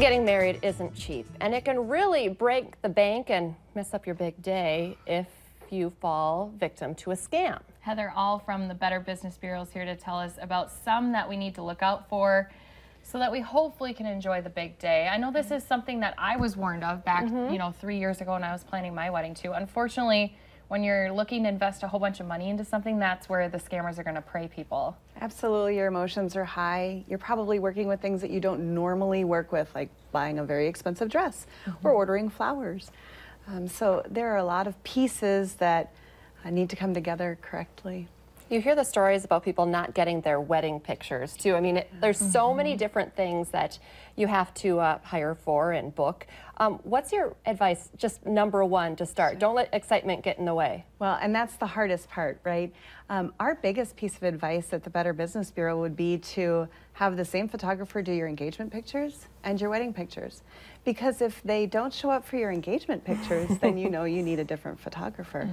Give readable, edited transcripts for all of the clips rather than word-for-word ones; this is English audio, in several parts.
Getting married isn't cheap, and it can really break the bank and mess up your big day if you fall victim to a scam. Heather All from the Better Business Bureau is here to tell us about some that we need to look out for so that we hopefully can enjoy the big day. I know this is something that I was warned of back, 3 years ago when I was planning my wedding too. Unfortunately, when you're looking to invest a whole bunch of money into something, that's where the scammers are going to prey people. Absolutely, your emotions are high. You're probably working with things that you don't normally work with, like buying a very expensive dress or ordering flowers. So there are a lot of pieces that need to come together correctly. You hear the stories about people not getting their wedding pictures too. I mean, there's so many different things that you have to hire for and book. What's your advice, just number one to start? Don't let excitement get in the way. Well, and that's the hardest part, right? Our biggest piece of advice at the Better Business Bureau would be to have the same photographer do your engagement pictures and your wedding pictures. Because if they don't show up for your engagement pictures, then you know you need a different photographer.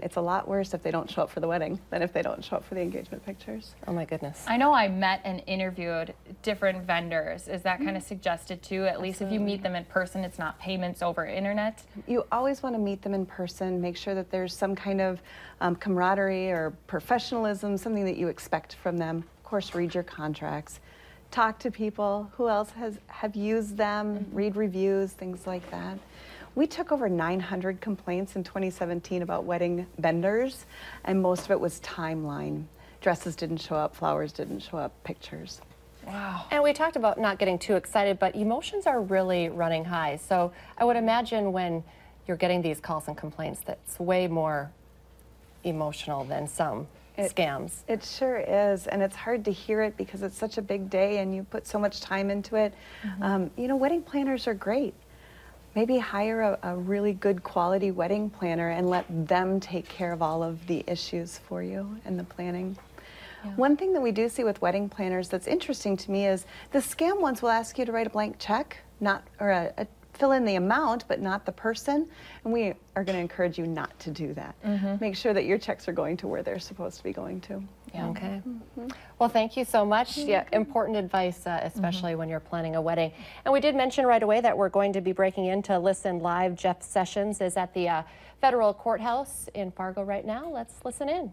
It's a lot worse if they don't show up for the wedding than if they don't show up for the engagement pictures. Oh my goodness. I know I met and interviewed different vendors. Is that kind of suggested too? At least if you meet them in person, it's not payments over internet? You always want to meet them in person, make sure that there's some kind of camaraderie or professionalism, something that you expect from them. Of course, read your contracts. Talk to people who else have used them, read reviews, things like that. We took over 900 complaints in 2017 about wedding vendors, and most of it was timeline. Dresses didn't show up, flowers didn't show up, pictures. Wow. And we talked about not getting too excited, but emotions are really running high. So I would imagine when you're getting these calls and complaints, that's way more emotional than some scams. It sure is, and it's hard to hear it because it's such a big day and you put so much time into it. You know, wedding planners are great. Maybe hire a really good quality wedding planner and let them take care of all of the issues for you and the planning. One thing that we do see with wedding planners that's interesting to me is the scam ones will ask you to write a blank check, fill in the amount, but not the person. And we are going to encourage you not to do that. Make sure that your checks are going to where they're supposed to be going to. Okay. Well, thank you so much. Yeah, important advice, especially when you're planning a wedding. And we did mention right away that we're going to be breaking in to listen live. Jeff Sessions is at the federal courthouse in Fargo right now. Let's listen in.